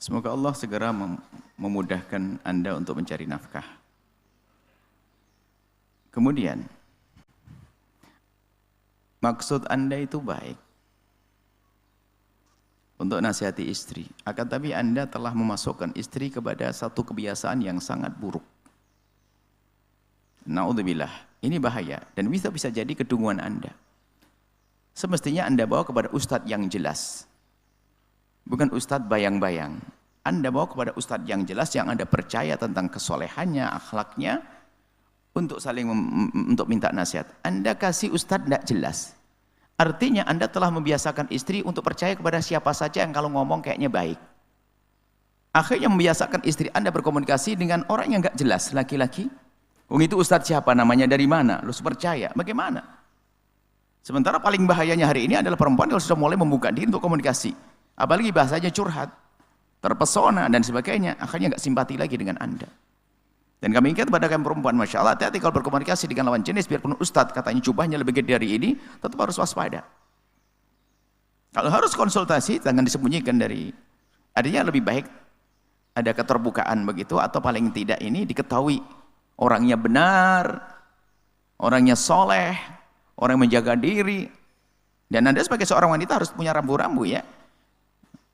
Semoga Allah segera memudahkan Anda untuk mencari nafkah. Kemudian, maksud Anda itu baik untuk nasihati istri. Akan tapi Anda telah memasukkan istri kepada satu kebiasaan yang sangat buruk. Na'udzubillah, ini bahaya dan bisa jadi kedunguan Anda. Semestinya Anda bawa kepada ustadz yang jelas. Bukan ustadz bayang-bayang. Anda bawa kepada ustadz yang jelas, yang Anda percaya tentang kesolehannya, akhlaknya, untuk saling untuk minta nasihat. Anda kasih ustadz tidak jelas. Artinya Anda telah membiasakan istri untuk percaya kepada siapa saja yang kalau ngomong kayaknya baik. Akhirnya membiasakan istri Anda berkomunikasi dengan orang yang nggak jelas, laki-laki. Itu ustadz siapa, namanya dari mana, lu percaya, bagaimana? Sementara paling bahayanya hari ini adalah perempuan yang sudah mulai membuka diri untuk komunikasi. Apalagi bahasanya curhat, terpesona dan sebagainya, akhirnya nggak simpati lagi dengan Anda. Dan kami ingat kepada kami perempuan, Masya Allah, hati-hati kalau berkomunikasi dengan lawan jenis, biarpun ustadz katanya jubahnya lebih gede dari ini, tetap harus waspada. Kalau harus konsultasi, jangan disembunyikan dari, artinya lebih baik ada keterbukaan begitu, atau paling tidak ini diketahui orangnya benar, orangnya soleh, orang menjaga diri. Dan Anda sebagai seorang wanita harus punya rambu-rambu ya.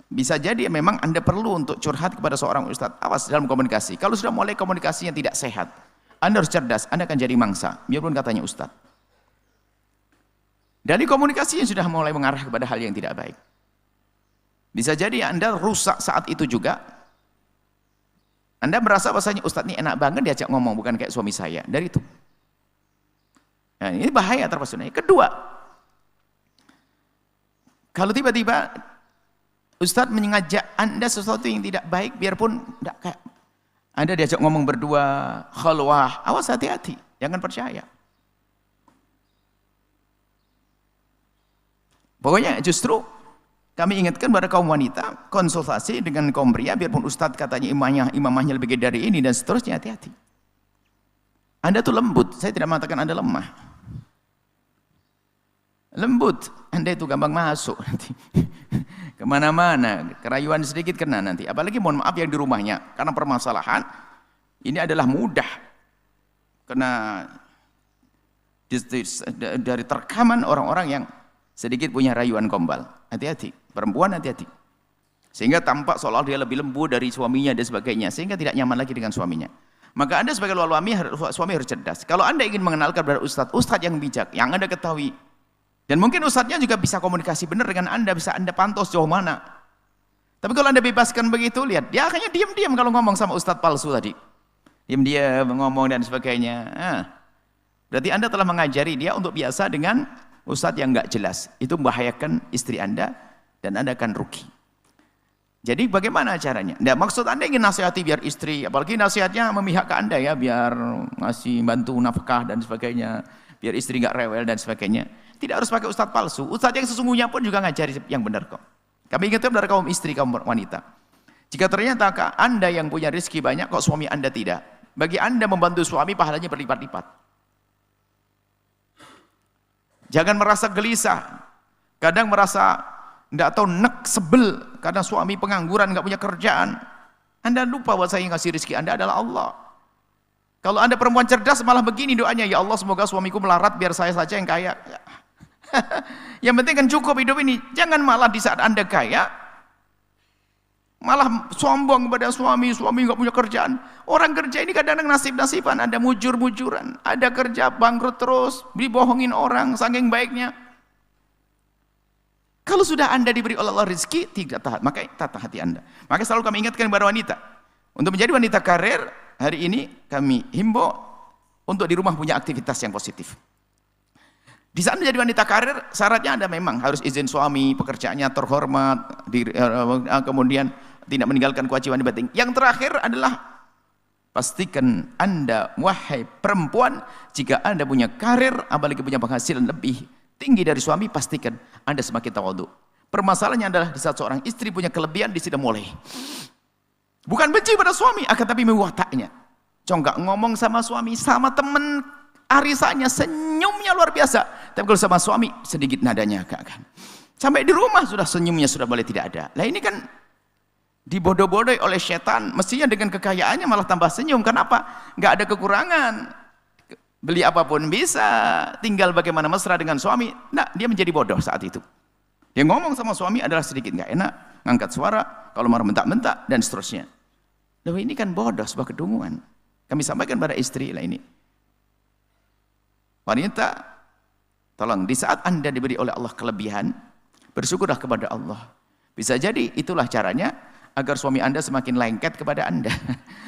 Bisa jadi memang Anda perlu untuk curhat kepada seorang ustadz. Awas dalam komunikasi. Kalau sudah mulai komunikasi yang tidak sehat, Anda harus cerdas, Anda akan jadi mangsa, biarpun katanya ustadz. Dari komunikasi yang sudah mulai mengarah kepada hal yang tidak baik. Bisa jadi Anda rusak saat itu juga. Anda merasa bahasanya ustadz ini enak banget diajak ngomong, bukan kayak suami saya. Dari itu. Nah, ini bahaya terpesona. Kedua, kalau tiba-tiba ustadz mengajak Anda sesuatu yang tidak baik, biarpun tidak kayak Anda diajak ngomong berdua, khalwah, awas hati-hati, jangan percaya. Pokoknya justru kami ingatkan pada kaum wanita, konsultasi dengan kaum pria, biarpun ustadz katanya imamahnya lebih gede dari ini dan seterusnya, hati-hati. Anda tuh lembut, saya tidak mengatakan Anda lemah. Lembut, Anda itu gampang masuk nanti. Kemana-mana, kerayuan sedikit kena nanti. Apalagi mohon maaf yang di rumahnya, karena permasalahan ini adalah mudah kena dari terkaman orang-orang yang sedikit punya rayuan gombal. Hati-hati, perempuan hati-hati. Sehingga tampak seolah dia lebih lembut dari suaminya dan sebagainya, sehingga tidak nyaman lagi dengan suaminya. Maka Anda sebagai suami harus cerdas. Kalau Anda ingin mengenalkan kepada ustadz yang bijak, yang Anda ketahui, dan mungkin ustadznya juga bisa komunikasi benar dengan Anda, bisa Anda pantau sejauh mana. Tapi kalau Anda bebaskan begitu, lihat, dia akhirnya diam-diam kalau ngomong sama ustadz palsu tadi. Diam-diam ngomong dan sebagainya. Berarti Anda telah mengajari dia untuk biasa dengan ustadz yang nggak jelas. Itu membahayakan istri Anda, dan Anda akan rugi. Jadi bagaimana caranya? Nah, maksud Anda ingin nasihati biar istri, apalagi nasihatnya memihak ke Anda ya, biar ngasih bantu nafkah dan sebagainya, biar istri nggak rewel dan sebagainya. Tidak harus pakai ustadz palsu. Ustadz yang sesungguhnya pun juga ngajari yang benar kok. Kami ingatkan dari kaum istri, kaum wanita. Jika ternyata Anda yang punya rezeki banyak, kok suami Anda tidak, bagi Anda membantu suami pahalanya berlipat-lipat. Jangan merasa gelisah. Kadang merasa tidak tahu sebel karena suami pengangguran, nggak punya kerjaan. Anda lupa bahwa saya yang ngasih rezeki Anda adalah Allah. Kalau Anda perempuan cerdas malah begini doanya, ya Allah semoga suamiku melarat biar saya saja yang kaya. Yang penting kan cukup hidup ini. Jangan malah di saat Anda kaya malah sombong kepada suami nggak punya kerjaan. Orang kerja ini kadang-kadang nasib-nasiban, ada mujur-mujuran, ada kerja bangkrut terus, dibohongin orang saking baiknya. Kalau sudah Anda diberi oleh Allah rezeki, tidak tahan, maka tata hati Anda. Maka selalu kami ingatkan kepada wanita, untuk menjadi wanita karir, hari ini kami himbau untuk di rumah punya aktivitas yang positif. Di saat menjadi wanita karir, syaratnya Anda memang harus izin suami, pekerjaannya terhormat, kemudian tidak meninggalkan kewajiban batin. Yang terakhir adalah pastikan Anda, wahai perempuan, jika Anda punya karir, apalagi punya penghasilan lebih tinggi dari suami, pastikan Anda semakin tawadhu. Permasalahannya adalah di saat seorang istri punya kelebihan, di sini mulai bukan benci pada suami, akan tapi mewataknya. Congkak ngomong sama suami, sama temen arisannya, senyumnya luar biasa. Tapi kalau sama suami, sedikit nadanya agak kan. Sampai di rumah sudah senyumnya sudah mulai tidak ada. Lah ini kan dibodoh-bodohi oleh setan, mestinya dengan kekayaannya malah tambah senyum. Kenapa? Nggak ada kekurangan. Beli apapun bisa, tinggal bagaimana mesra dengan suami. Nah, dia menjadi bodoh saat itu. Dia ngomong sama suami adalah sedikit nggak enak, ngangkat suara, kalau marah bentak-bentak, dan seterusnya. Loh, ini kan bodoh, sebuah kedunguan. Kami sampaikan pada istri lah ini. Wanita, tolong, di saat Anda diberi oleh Allah kelebihan, bersyukurlah kepada Allah. Bisa jadi itulah caranya agar suami Anda semakin lengket kepada Anda.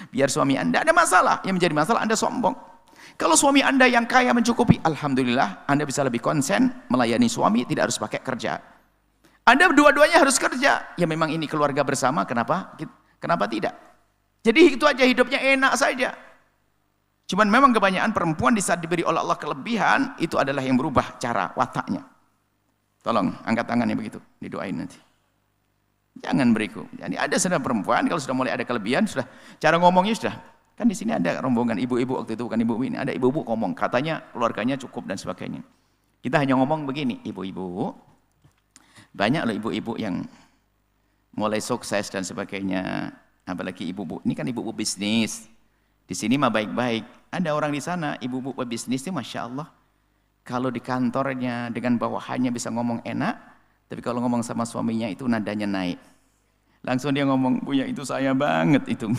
Biar suami Anda ada masalah, yang menjadi masalah Anda sombong. Kalau suami Anda yang kaya mencukupi, alhamdulillah, Anda bisa lebih konsen melayani suami, tidak harus pakai kerja. Anda dua-duanya harus kerja. Ya memang ini keluarga bersama, kenapa? Kenapa tidak? Jadi itu aja, hidupnya enak saja. Cuman memang kebanyakan perempuan di saat diberi oleh Allah kelebihan, itu adalah yang berubah cara wataknya. Tolong angkat tangannya begitu, didoain nanti. Jangan beriku. Jadi ada sudah perempuan kalau sudah mulai ada kelebihan, sudah cara ngomongnya sudah. Kan di sini ada rombongan ibu-ibu, waktu itu bukan ibu ini, ada ibu-ibu ngomong, katanya keluarganya cukup dan sebagainya. Kita hanya ngomong begini, ibu-ibu, banyak loh ibu-ibu yang mulai sukses dan sebagainya, apalagi ibu-ibu, ini kan ibu-ibu bisnis, di sini mah baik-baik, ada orang di sana, ibu-ibu bisnis itu Masya Allah, kalau di kantornya dengan bawahannya bisa ngomong enak, tapi kalau ngomong sama suaminya itu nadanya naik, langsung dia ngomong, Buya itu saya banget itu.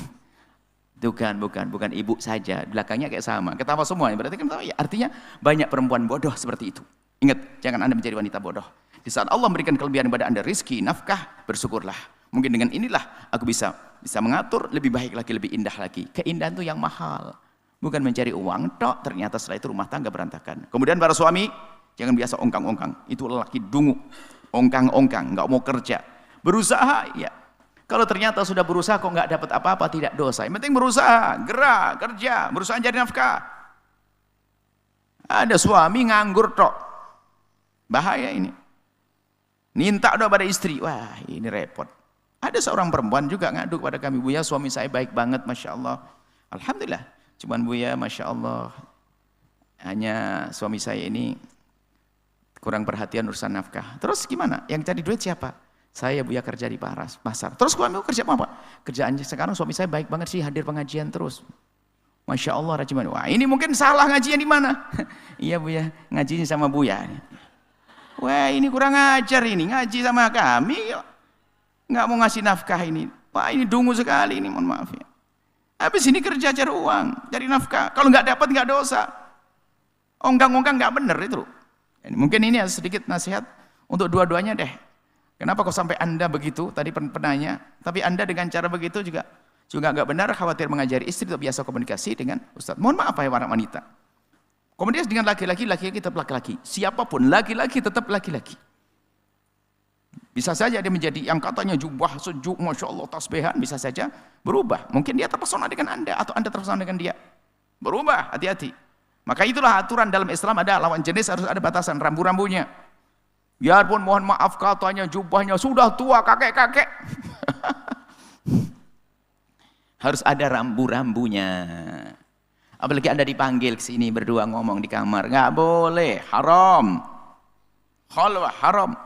Bukan ibu saja, belakangnya kayak sama, ketawa semua, berarti kan ya, artinya banyak perempuan bodoh seperti itu. Ingat, jangan Anda menjadi wanita bodoh. Di saat Allah memberikan kelebihan kepada Anda rizki, nafkah, bersyukurlah. Mungkin dengan inilah aku bisa mengatur lebih baik lagi, lebih indah lagi. Keindahan itu yang mahal, bukan mencari uang tok, ternyata setelah itu rumah tangga berantakan. Kemudian para suami, jangan biasa ongkang-ongkang, itu lelaki dungu, ongkang-ongkang, nggak mau kerja, berusaha ya. Kalau ternyata sudah berusaha kok nggak dapat apa-apa, tidak dosa. Yang penting berusaha, gerak, kerja, berusaha cari nafkah. Ada suami nganggur tok, bahaya ini. Minta doa pada istri, wah ini repot. Ada seorang perempuan juga ngadu kepada kami, Buya suami saya baik banget, Masya Allah. Alhamdulillah, cuman Buya Masya Allah, hanya suami saya ini kurang perhatian urusan nafkah. Terus gimana? Yang cari duit siapa? Saya Buya kerja di pasar. Terus suami kerja apa? Kerjaannya sekarang suami saya baik banget sih, hadir pengajian terus. Masya Allah, rajin. Wah ini mungkin salah ngajinya di mana? Iya Buya, ngajinya sama Buya. Wah ini kurang ajar ini, ngaji sama kami nggak mau ngasih nafkah ini. Wah ini dungu sekali ini, mohon maaf ya. Habis ini kerja cari uang, cari nafkah. Kalau nggak dapat nggak dosa. Ongkang-ongkang nggak bener itu. Mungkin ini sedikit nasihat untuk dua-duanya deh. Kenapa kok sampai Anda begitu, tadi penanya, tapi Anda dengan cara begitu juga nggak benar, khawatir mengajari istri untuk biasa komunikasi dengan Ustaz. Mohon maaf ya para wanita. Komunikasi dengan laki-laki, laki-laki tetap laki-laki. Siapapun, laki-laki tetap laki-laki. Bisa saja dia menjadi yang katanya jubah sejuk, Masya Allah, tasbihan, bisa saja berubah. Mungkin dia terpesona dengan Anda, atau Anda terpesona dengan dia. Berubah, hati-hati. Maka itulah aturan dalam Islam, ada lawan jenis harus ada batasan, rambu-rambunya. Biarpun mohon maaf katanya jubahnya sudah tua kakek-kakek. Harus ada rambu-rambunya. Apalagi Anda dipanggil ke sini berdua ngomong di kamar, nggak boleh, haram. Khalwah haram.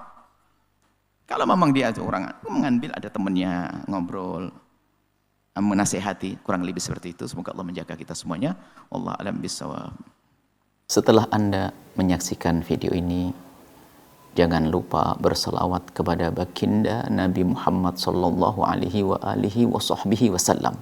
Kalau memang dia orang mengambil ada temannya ngobrol, menasihati, kurang lebih seperti itu. Semoga Allah menjaga kita semuanya. Wallahu a'lam bishawab. Setelah Anda menyaksikan video ini, jangan lupa berselawat kepada baginda Nabi Muhammad sallallahu alaihi wa alihi wa sahbihi wasallam.